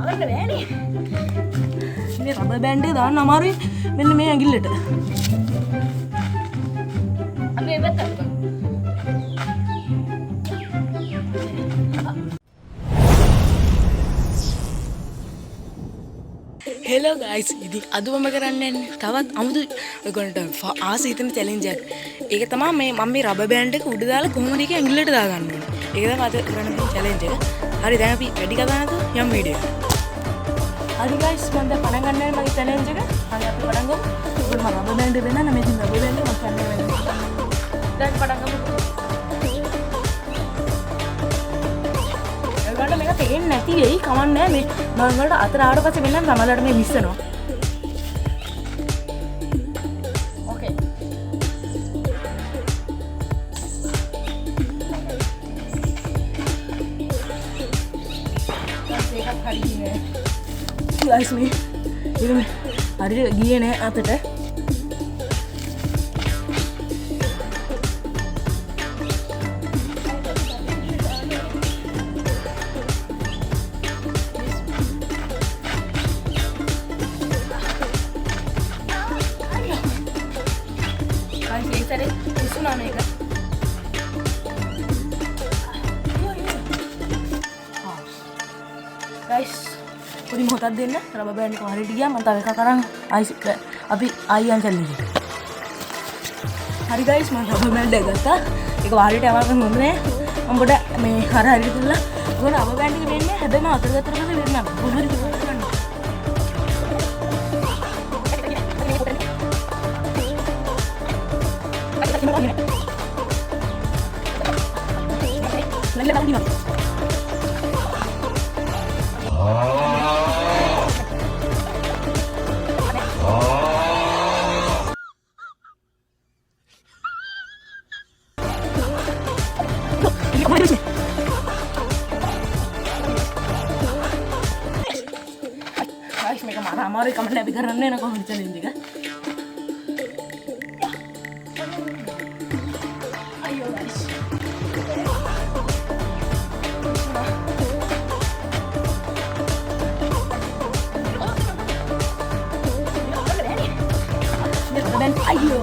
දාගන්න බෑනේ. මේ රබර් බෑන්ඩ් එක දාන්න අමාරුයි. මෙන්න මේ ඇඟිල්ලට. අපි මේ පැත්තට ගමු. හෙලෝ ගයිස්, ඉතින් අද මම කරන්න යන්නේ තවත් අමුතු ඔයගොල්ලන්ට ආස හිතෙන චැලෙන්ජ් එකක්. ඒක තමයි මම මේ රබර් බෑන්ඩ් එක උඩ දාලා කොහොමද ඒක ඇඟිල්ලට දාගන්න ඕනේ. ඒක තමයි අද කරන්න තියෙන චැලෙන්ජ් එක. හරි, දැන් අපි වැඩි කතා නැතුව යමු වීඩියෝ එකට. හරි ගයිස්, මම දැන් පටන් ගන්න යන්නේ මගේ චැලෙන්ජ් එක. හරි, අපි පටන් ගමු. ඔයගොල්ලෝ මම රබර් බෑන්ඩ් එක දෙන්න නම් මේකෙන් රබර් බෑන්ඩ් එක මම කන්නේ වෙනවා. දැන් පටන් ගමු. ඔයගොල්ලෝ මේක තේරෙන්නේ නැති වෙයි, කමන්නේ මේ මම වලට අතර ආවට පස්සේ වෙනනම් තමලට මේ මිස් වෙනවා. ඕකේ. ඒකත් හරියනේ. ගයිස් මේ හරියට ගියේ නෑ අතට. Guys, puri mau tadi na, raba band ko hari dia, mantap ya sekarang, api ayan challenge. Hari guys, mantap band deh gata, एक hari dia apa kan ngomongnya, membuat me hari itu lah, gue raba band ini nih, ada mah terus terus Vietnam, bukan di mana kan? Lagi tahu di mana? Guys, mereka marah-marah kamu nabi karena aku mau challenge juga. Ayo guys. Dan ayo.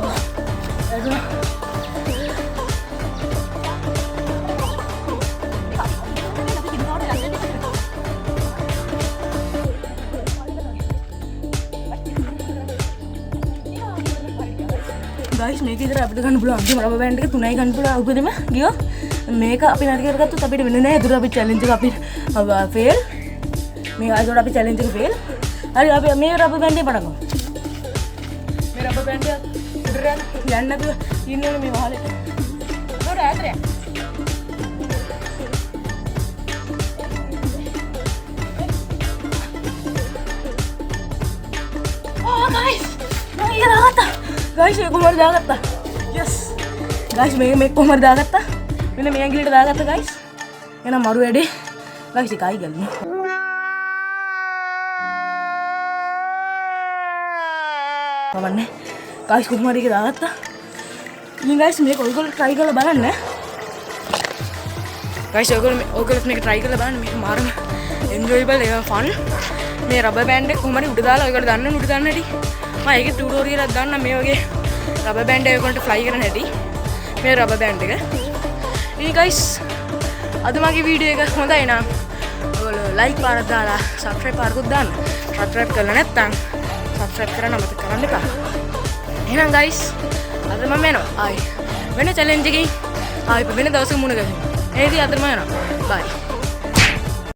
Guys, මේක ඉතර අපිට ගන්න පුළුවන්. අපි rubber band එක 3යි ගන්න පුළුවන් උපරිම ගියෝ. මේක අපි නැති කරගත්තොත් අපිට වෙන්නේ නැහැ. ඒතර අපි චැලෙන්ජ් එක අපි ෆේල්. මේ ආයෙත් අපි චැලෙන්ජ් එක ෆේල්. හරි, අපි මේ රබර් බෑන්ඩ් එක පටන් ගමු. මේ රබර් බෑන්ඩ් එක උඩට යන්න නැතුව ඉන්නේ මේ වහලෙට. උඩට ඇතරේ. Oh guys, මම ඉර දාගත්තා. Guys, मैं कोमर दागत्ता. Yes. Guys, मैं कोमर दागत्ता. मैंने मैं ඇඟිල්ලට දාගත්තා guys. එහෙනම් මරු වැඩේ. Guys, එකයි ගන්නේ. කවන්නේ. Guys, කොහොමද ඒක දාගත්තා. ඉතින් guys මේක ඔයගොල්ලෝ try කරලා බලන්න. Guys, ඔයගොල්ලෝ මේක try කරලා බලන්න. මේක මාරම enjoyable එක fun. මේ රබර් බෑන්ඩ් එක කොහොමද උඩ දාලා ඔයගොල්ලෝ දන්නවනේ උඩ දාන්න හැටි. මම ඒකේ ටියුටෝරියල් එකක් දාන්න මේ වගේ රබර් බෑන්ඩ් එක ඔයගොල්ලන්ට ෆ්ලයි කරන්න හැටි. මේ රබර් බෑන්ඩ් එක. ඉතින් guys අද මගේ වීඩියෝ එක හොඳයි නම් ඔයගොල්ලෝ ලයික් පාරක් දාලා සබ්ස්ක්‍රයිබ් පාරකුත් දාන්න. සබ්ස්ක්‍රයිබ් කරලා නැත්නම් සබ්ස්ක්‍රයිබ් කරන්න අමතක කරන්න එපා. එහෙනම් guys අද මම යනවා. ආයි වෙන චැලෙන්ජ් එකකින් ආයි වෙන දවසක මුණ ගැහෙමු. ඒ ඉතින් අද මම යනවා. බයි.